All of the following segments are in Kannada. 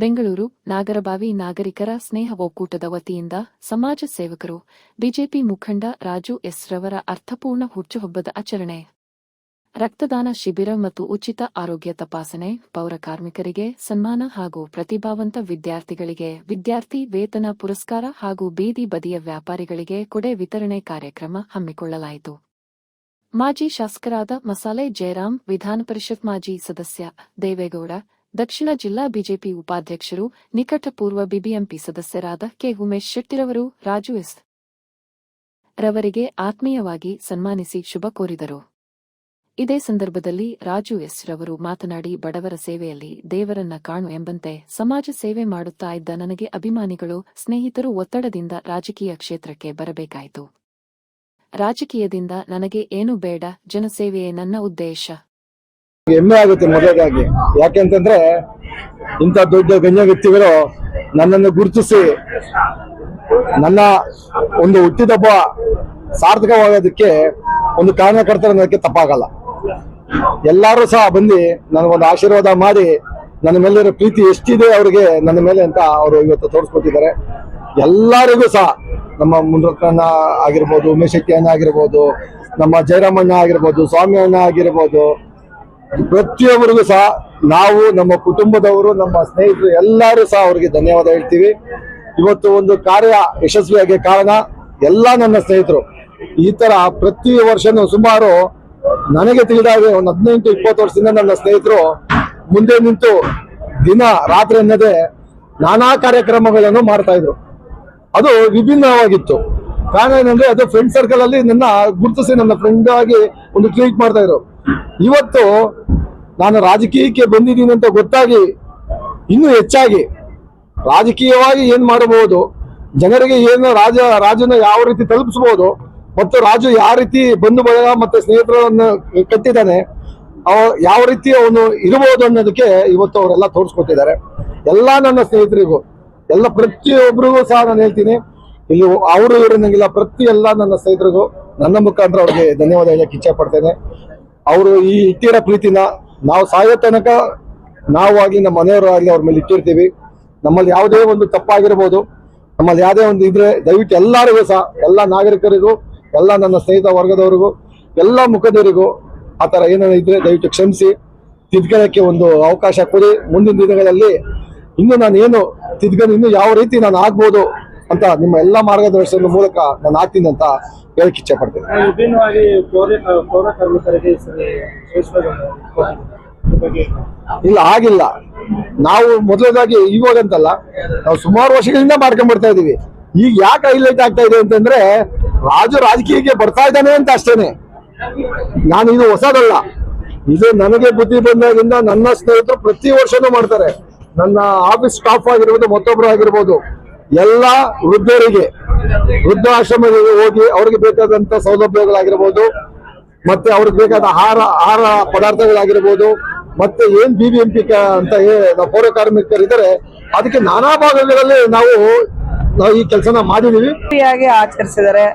ಬೆಂಗಳೂರು ನಾಗರಬಾವಿ ನಾಗರಿಕರ ಸ್ನೇಹ ಒಕ್ಕೂಟದ ವತಿಯಿಂದ ಸಮಾಜ ಸೇವಕರು ಬಿಜೆಪಿ ಮುಖಂಡ ರಾಜು ಎಸ್ ರವರ ಅರ್ಥಪೂರ್ಣ ಹುಟ್ಟುಹಬ್ಬದ ಆಚರಣೆ. ರಕ್ತದಾನ ಶಿಬಿರ ಮತ್ತು ಉಚಿತ ಆರೋಗ್ಯ ತಪಾಸಣೆ, ಪೌರ ಕಾರ್ಮಿಕರಿಗೆ ಸನ್ಮಾನ ಹಾಗೂ ಪ್ರತಿಭಾವಂತ ವಿದ್ಯಾರ್ಥಿಗಳಿಗೆ ವಿದ್ಯಾರ್ಥಿ ವೇತನ ಪುರಸ್ಕಾರ ಹಾಗೂ ಬೀದಿ ಬದಿಯ ವ್ಯಾಪಾರಿಗಳಿಗೆ ಕೊಡೆ ವಿತರಣೆ ಕಾರ್ಯಕ್ರಮ ಹಮ್ಮಿಕೊಳ್ಳಲಾಯಿತು. ಮಾಜಿ ಶಾಸಕರಾದ ಮಸಾಲೆ ಜಯರಾಮ್, ವಿಧಾನಪರಿಷತ್ ಮಾಜಿ ಸದಸ್ಯ ದೇವೇಗೌಡ, ದಕ್ಷಿಣ ಜಿಲ್ಲಾ ಬಿಜೆಪಿ ಉಪಾಧ್ಯಕ್ಷರು, ನಿಕಟಪೂರ್ವ ಬಿಬಿಎಂಪಿ ಸದಸ್ಯರಾದ ಕೆ ಉಮೇಶ್ ಶೆಟ್ಟಿರವರು ರಾಜು ಎಸ್ ರವರಿಗೆ ಆತ್ಮೀಯವಾಗಿ ಸನ್ಮಾನಿಸಿ ಶುಭ ಕೋರಿದರು. ಇದೇ ಸಂದರ್ಭದಲ್ಲಿ ರಾಜು ಎಸ್ ರವರು ಮಾತನಾಡಿ, ಬಡವರ ಸೇವೆಯಲ್ಲಿ ದೇವರನ್ನ ಕಾಣು ಎಂಬಂತೆ ಸಮಾಜ ಸೇವೆ ಮಾಡುತ್ತಾ ಇದ್ದ ನನಗೆ ಅಭಿಮಾನಿಗಳು, ಸ್ನೇಹಿತರು ಒತ್ತಡದಿಂದ ರಾಜಕೀಯ ಕ್ಷೇತ್ರಕ್ಕೆ ಬರಬೇಕಾಯಿತು. ರಾಜಕೀಯದಿಂದ ನನಗೆ ಏನು ಬೇಡ, ಜನಸೇವೆಯೇ ನನ್ನ ಉದ್ದೇಶ. ಹೆಮ್ಮೆ ಆಗುತ್ತೆ ಮೊದಲಾಗಿ. ಯಾಕೆಂತಂದ್ರೆ ಇಂಥ ದೊಡ್ಡ ಗಣ್ಯ ವ್ಯಕ್ತಿಗಳು ನನ್ನನ್ನು ಗುರುತಿಸಿ ನನ್ನ ಒಂದು ಹುಟ್ಟಿದಬ್ಬ ಸಾರ್ಥಕವಾಗೋದಕ್ಕೆ ಒಂದು ಕಾರಣ ಕೊಡ್ತಾರೆ ಅನ್ನೋದಕ್ಕೆ ತಪ್ಪಾಗಲ್ಲ. ಎಲ್ಲರೂ ಸಹ ಬಂದು ನನಗೊಂದು ಆಶೀರ್ವಾದ ಮಾಡಿ ನನ್ನ ಮೇಲಿರೋ ಪ್ರೀತಿ ಎಷ್ಟಿದೆ ಅವ್ರಿಗೆ ನನ್ನ ಮೇಲೆ ಅಂತ ಅವರು ಇವತ್ತು ತೋರಿಸ್ಕೊಟ್ಟಿದ್ದಾರೆ. ಎಲ್ಲರಿಗೂ ಸಹ ನಮ್ಮ ಮುನ್ರತ್ನ ಆಗಿರ್ಬೋದು, ಉಮೇಶ್ ಶೆಟ್ಟಿ ಅಣ್ಣ ಆಗಿರ್ಬೋದು, ನಮ್ಮ ಜಯರಾಮಣ್ಣ ಆಗಿರ್ಬೋದು, ಸ್ವಾಮಿ ಅಣ್ಣ ಆಗಿರ್ಬೋದು, ಪ್ರತಿಯೊಬ್ಬರಿಗೂ ಸಹ ನಾವು, ನಮ್ಮ ಕುಟುಂಬದವರು, ನಮ್ಮ ಸ್ನೇಹಿತರು ಎಲ್ಲರೂ ಸಹ ಅವರಿಗೆ ಧನ್ಯವಾದ ಹೇಳ್ತೀವಿ. ಇವತ್ತು ಒಂದು ಕಾರ್ಯ ಯಶಸ್ವಿಯಾಗಿ ಕಾರಣ ಎಲ್ಲ ನನ್ನ ಸ್ನೇಹಿತರು. ಈ ತರ ಪ್ರತಿ ವರ್ಷನೂ ಸುಮಾರು ನನಗೆ ತಿಳಿದಾಗ ಒಂದು 18-20 ವರ್ಷದಿಂದ ನನ್ನ ಸ್ನೇಹಿತರು ಮುಂದೆ ನಿಂತು ದಿನ ರಾತ್ರಿ ಅನ್ನದೇ ನಾನಾ ಕಾರ್ಯಕ್ರಮಗಳನ್ನು ಮಾಡ್ತಾ ಇದ್ರು. ಅದು ವಿಭಿನ್ನವಾಗಿತ್ತು. ಕಾರಣ ಏನಂದ್ರೆ, ಅದು ಫ್ರೆಂಡ್ ಸರ್ಕಲ್ ಅಲ್ಲಿ ನನ್ನ ಗುರುತಿಸಿ ನನ್ನ ಫ್ರೆಂಡ್ ಆಗಿ ಒಂದು ಟ್ರೀಟ್ ಮಾಡ್ತಾ ಇದ್ರು. ಇವತ್ತು ನಾನು ರಾಜಕೀಯಕ್ಕೆ ಬಂದಿದ್ದೀನಿ ಅಂತ ಗೊತ್ತಾಗಿ ಇನ್ನೂ ಹೆಚ್ಚಾಗಿ ರಾಜಕೀಯವಾಗಿ ಏನ್ ಮಾಡಬಹುದು, ಜನರಿಗೆ ಏನು ರಾಜನ ಯಾವ ರೀತಿ ತಲುಪಿಸಬಹುದು, ಮತ್ತು ರಾಜು ಯಾವ ರೀತಿ ಬಂಧು ಬಳಗ ಮತ್ತೆ ಸ್ನೇಹಿತರನ್ನು ಕಟ್ಟಿದ್ದಾನೆ, ಯಾವ ರೀತಿ ಅವನು ಇರಬಹುದು ಅನ್ನೋದಕ್ಕೆ ಇವತ್ತು ಅವರೆಲ್ಲ ತೋರಿಸ್ಕೊಟ್ಟಿದ್ದಾರೆ. ಎಲ್ಲ ನನ್ನ ಸ್ನೇಹಿತರಿಗೂ, ಎಲ್ಲ ಪ್ರತಿಯೊಬ್ಬರಿಗೂ ಸಹ ನಾನು ಹೇಳ್ತೀನಿ, ಇಲ್ಲಿ ಅವರು ಇರೋಂಗಿಲ್ಲ, ಪ್ರತಿ ಎಲ್ಲ ನನ್ನ ಸ್ನೇಹಿತರಿಗೂ ನನ್ನ ಮುಖಾಂತರ ಅವ್ರಿಗೆ ಧನ್ಯವಾದ ಹೇಳಕ್ಕೆ ಇಚ್ಛೆ ಪಡ್ತೇನೆ. ಅವರು ಈ ಇಟ್ಟಿರೋ ಪ್ರೀತಿನ ನಾವು ಸಾಯೋ ತನಕ ನಾವು ಆಗ್ಲಿ ನಮ್ಮ ಮನೆಯವರು ಆಗ್ಲಿ ಅವ್ರ ಮೇಲೆ ಇಟ್ಟಿರ್ತೀವಿ. ನಮ್ಮಲ್ಲಿ ಯಾವುದೇ ಒಂದು ತಪ್ಪಾಗಿರ್ಬೋದು, ನಮ್ಮಲ್ಲಿ ಯಾವುದೇ ಒಂದು ಇದ್ರೆ ದಯವಿಟ್ಟು ಎಲ್ಲರಿಗೂ ಸಹ, ಎಲ್ಲ ನಾಗರಿಕರಿಗೂ, ಎಲ್ಲ ನನ್ನ ಸ್ನೇಹಿತ ವರ್ಗದವರಿಗೂ, ಎಲ್ಲ ಮುಖಂಡರಿಗೂ ಆ ಥರ ಏನೇನು ಇದ್ರೆ ದಯವಿಟ್ಟು ಕ್ಷಮಿಸಿ ತಿದ್ಕೊಳ್ಳೋಕ್ಕೆ ಒಂದು ಅವಕಾಶ ಕೊಡಿ. ಮುಂದಿನ ದಿನಗಳಲ್ಲಿ ಇನ್ನು ನಾನು ಏನು ತಿದ್ಕೊಂಡು ಇನ್ನು ಯಾವ ರೀತಿ ನಾನು ಆಗ್ಬೋದು ಅಂತ ನಿಮ್ಮ ಎಲ್ಲ ಮಾರ್ಗದರ್ಶನದ ಮೂಲಕ ನಾನು ಆಗ್ತೀನಿ ಅಂತ ಹೇಳಕ್ ಇಚ್ಛೆ ಪಡ್ತೇನೆ. ಇಲ್ಲ, ಆಗಿಲ್ಲ. ನಾವು ಮೊದಲದಾಗಿ ಇವಾಗಂತಲ್ಲ, ನಾವು ಸುಮಾರು ವರ್ಷಗಳಿಂದ ಮಾಡ್ಕೊಂಡ್ ಬರ್ತಾ ಇದೀವಿ. ಈಗ ಯಾಕೆ ಹೈಲೈಟ್ ಆಗ್ತಾ ಇದೆ ಅಂತಂದ್ರೆ, ರಾಜು ರಾಜಕೀಯಕ್ಕೆ ಬರ್ತಾ ಇದ್ದಾನೆ ಅಂತ ಅಷ್ಟೇನೆ. ನಾನು ಇದು ಹೊಸದಲ್ಲ, ಇದು ನನಗೆ ಬುದ್ಧಿ ಬಂದಾಗಿಂದ ನನ್ನ ಸ್ನೇಹಿತರು ಪ್ರತಿ ವರ್ಷನೂ ಮಾಡ್ತಾರೆ. ನನ್ನ ಆಫೀಸ್ ಸ್ಟಾಫ್ ಆಗಿರ್ಬೋದು, ಮತ್ತೊಬ್ರು ಆಗಿರ್ಬೋದು, ಎಲ್ಲ ವೃದ್ಧರಿಗೆ ವೃದ್ಧಾಶ್ರಮಗಳಿಗೆ ಹೋಗಿ ಅವ್ರಿಗೆ ಬೇಕಾದಂತ ಸೌಲಭ್ಯಗಳಾಗಿರ್ಬೋದು, ಮತ್ತೆ ಅವ್ರಿಗೆ ಬೇಕಾದ ಆಹಾರ ಪದಾರ್ಥಗಳಾಗಿರ್ಬೋದು, ಮತ್ತೆ ಏನ್ ಬಿಬಿಎಂಪಿ ಅಂತ ನಾವು ಪೌರ ಕಾರ್ಮಿಕರಿದ್ದಾರೆ ಅದಕ್ಕೆ ನಾನಾ ಭಾಗಗಳಲ್ಲಿ ನಾವು ಈ ಕೆಲಸನ ಮಾಡಿದೀವಿ. ಆಚರಿಸಿದರೆ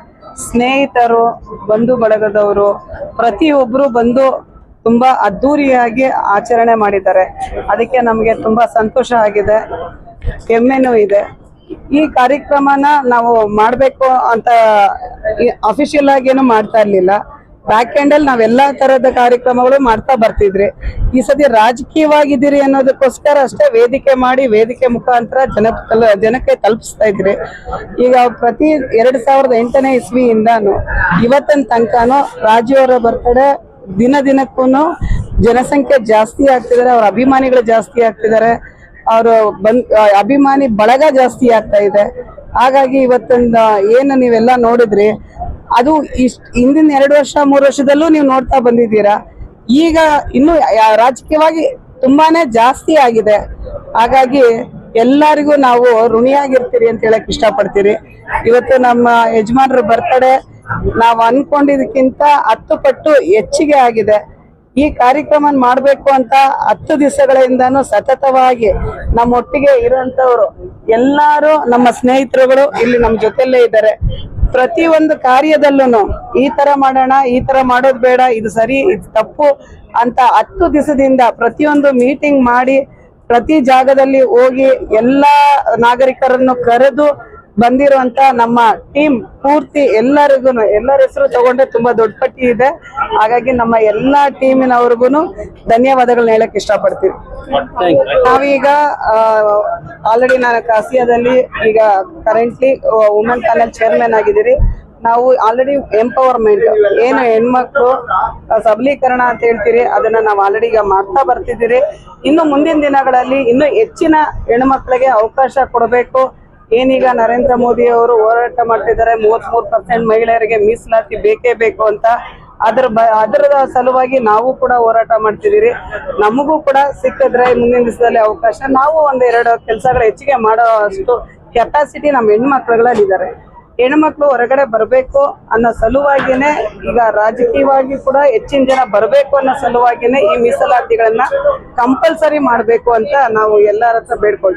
ಸ್ನೇಹಿತರು, ಬಂಧು ಬಳಗದವರು ಪ್ರತಿಯೊಬ್ರು ಬಂದು ತುಂಬಾ ಅದ್ದೂರಿಯಾಗಿ ಆಚರಣೆ ಮಾಡಿದ್ದಾರೆ. ಅದಕ್ಕೆ ನಮಗೆ ತುಂಬಾ ಸಂತೋಷ ಆಗಿದೆ, ಹೆಮ್ಮೆನೂ ಇದೆ. ಈ ಕಾರ್ಯಕ್ರಮನ ನಾವು ಮಾಡಬೇಕು ಅಂತ ಅಫಿಷಿಯಲ್ ಆಗಿ ಏನು ಮಾಡ್ತಾ ಇರ್ಲಿಲ್ಲ. ಬ್ಯಾಕ್ ಎಂಡ್ ಅಲ್ಲಿ ನಾವೆಲ್ಲಾ ತರದ ಕಾರ್ಯಕ್ರಮಗಳು ಮಾಡ್ತಾ ಬರ್ತಿದ್ರಿ. ಈ ಸತಿ ರಾಜಕೀಯವಾಗಿದ್ದೀರಿ ಅನ್ನೋದಕ್ಕೋಸ್ಕರ ಅಷ್ಟೇ ವೇದಿಕೆ ಮಾಡಿ, ವೇದಿಕೆ ಮುಖಾಂತರ ಜನಕ್ಕೆ ತಲುಪಿಸ್ತಾ ಇದ್ರಿ. ಈಗ ಪ್ರತಿ 2008ನೇ ಇಸ್ವಿಯಿಂದಾನು ಇವತ್ತಿನ ತನಕನೂ ರಾಜು ಅವರ ಬರ್ತಡೇ ದಿನಕ್ಕೂ ಜನಸಂಖ್ಯೆ ಜಾಸ್ತಿ ಆಗ್ತಿದ್ದಾರೆ, ಅವ್ರ ಅಭಿಮಾನಿಗಳು ಜಾಸ್ತಿ ಆಗ್ತಿದ್ದಾರೆ, ಅವರು ಅಭಿಮಾನಿ ಬಳಗ ಜಾಸ್ತಿ ಆಗ್ತಾ ಇದೆ. ಹಾಗಾಗಿ ಇವತ್ತಿಂದ ಏನು ನೀವೆಲ್ಲ ನೋಡಿದ್ರಿ, ಅದು ಹಿಂದಿನ 2 ವರ್ಷ 3 ವರ್ಷದಲ್ಲೂ ನೀವು ನೋಡ್ತಾ ಬಂದಿದ್ದೀರಾ. ಈಗ ಇನ್ನು ರಾಜಕೀಯವಾಗಿ ತುಂಬಾನೇ ಜಾಸ್ತಿ ಆಗಿದೆ. ಹಾಗಾಗಿ ಎಲ್ಲರಿಗೂ ನಾವು ಋಣಿಯಾಗಿರ್ತೀರಿ ಅಂತ ಹೇಳಕ್ ಇಷ್ಟಪಡ್ತೀರಿ. ಇವತ್ತು ನಮ್ಮ ಯಜಮಾನ್ರ ಬರ್ತಡೇ ನಾವು ಅನ್ಕೊಂಡಿದ್ದಕ್ಕಿಂತ 10 ಪಟ್ಟು ಹೆಚ್ಚಿಗೆ ಆಗಿದೆ. ಈ ಕಾರ್ಯಕ್ರಮ ಮಾಡಬೇಕು ಅಂತ 10 ದಿವಸಗಳಿಂದಾನು ಸತತವಾಗಿ ನಮ್ಮೊಟ್ಟಿಗೆ ಇರುವಂತವ್ರು ಎಲ್ಲಾರು ನಮ್ಮ ಸ್ನೇಹಿತರುಗಳು ಇಲ್ಲಿ ನಮ್ಮ ಜೊತೆಲ್ಲೇ ಇದ್ದಾರೆ. ಪ್ರತಿ ಒಂದು ಕಾರ್ಯದಲ್ಲೂ ಈ ತರ ಮಾಡೋಣ, ಈ ತರ ಮಾಡೋದು ಬೇಡ, ಇದು ಸರಿ, ಇದು ತಪ್ಪು ಅಂತ 10 ದಿವಸದಿಂದ ಪ್ರತಿಯೊಂದು ಮೀಟಿಂಗ್ ಮಾಡಿ ಪ್ರತಿ ಜಾಗದಲ್ಲಿ ಹೋಗಿ ಎಲ್ಲಾ ನಾಗರಿಕರನ್ನು ಕರೆದು ಬಂದಿರುವಂತ ನಮ್ಮ ಟೀಮ್ ಪೂರ್ತಿ ಎಲ್ಲರ ಹೆಸರು ತಗೊಂಡ್ರೆ ತುಂಬಾ ದೊಡ್ಡ ಪಟ್ಟಿ ಇದೆ. ಹಾಗಾಗಿ ನಮ್ಮ ಎಲ್ಲಾ ಟೀಮಿನವ್ರಿಗೂ ಧನ್ಯವಾದಗಳನ್ನ ಹೇಳಕ್ ಇಷ್ಟಪಡ್ತೀವಿ. ನಾವೀಗ ಆಲ್ರೆಡಿ ನಾನು ಕಾಸಿಯಾದಲ್ಲಿ ಈಗ ಕರೆಂಟ್ಲಿ ವುಮೆನ್ ಪ್ಯಾನೆಲ್ ಚೇರ್ಮನ್ ಆಗಿದ್ದೀರಿ. ನಾವು ಆಲ್ರೆಡಿ ಎಂಪವರ್ಮೆಂಟ್ ಏನು ಹೆಣ್ಮಕ್ಳು ಸಬಲೀಕರಣ ಅಂತ ಹೇಳ್ತೀರಿ, ಅದನ್ನ ನಾವು ಆಲ್ರೆಡಿ ಈಗ ಮಾಡ್ತಾ ಬರ್ತಿದ್ದೀರಿ. ಇನ್ನು ಮುಂದಿನ ದಿನಗಳಲ್ಲಿ ಇನ್ನೂ ಹೆಚ್ಚಿನ ಹೆಣ್ಮಕ್ಳಿಗೆ ಅವಕಾಶ ಕೊಡಬೇಕು. ಏನೀಗ ನರೇಂದ್ರ ಮೋದಿ ಅವರು ಹೋರಾಟ ಮಾಡ್ತಿದ್ದಾರೆ 33% ಮಹಿಳೆಯರಿಗೆ ಮೀಸಲಾತಿ ಬೇಕೇ ಬೇಕು ಅಂತ. ಅದರ ಸಲುವಾಗಿ ನಾವು ಕೂಡ ಹೋರಾಟ ಮಾಡ್ತಿದ್ದೀರಿ. ನಮಗೂ ಕೂಡ ಸಿಕ್ಕಿದ್ರೆ ಮುಂದಿನ ದಿವಸದಲ್ಲಿ ಅವಕಾಶ, ನಾವು ಒಂದೆರಡು ಕೆಲಸಗಳು ಹೆಚ್ಚಿಗೆ ಮಾಡೋ ಅಷ್ಟು ಕೆಪಾಸಿಟಿ ನಮ್ಮ ಹೆಣ್ಮಕ್ಳುಗಳಲ್ಲಿ ಇದ್ದಾರೆ. ಹೆಣ್ಮಕ್ಳು ಹೊರಗಡೆ ಬರಬೇಕು ಅನ್ನೋ ಸಲುವಾಗಿನೇ, ಈಗ ರಾಜಕೀಯವಾಗಿ ಕೂಡ ಹೆಚ್ಚಿನ ಜನ ಬರಬೇಕು ಅನ್ನೋ ಸಲುವಾಗಿನೇ ಈ ಮೀಸಲಾತಿಗಳನ್ನ ಕಂಪಲ್ಸರಿ ಮಾಡಬೇಕು ಅಂತ ನಾವು ಎಲ್ಲರ ಹತ್ರ ಬೇಡ್ಕೊಳ್ತೀವಿ.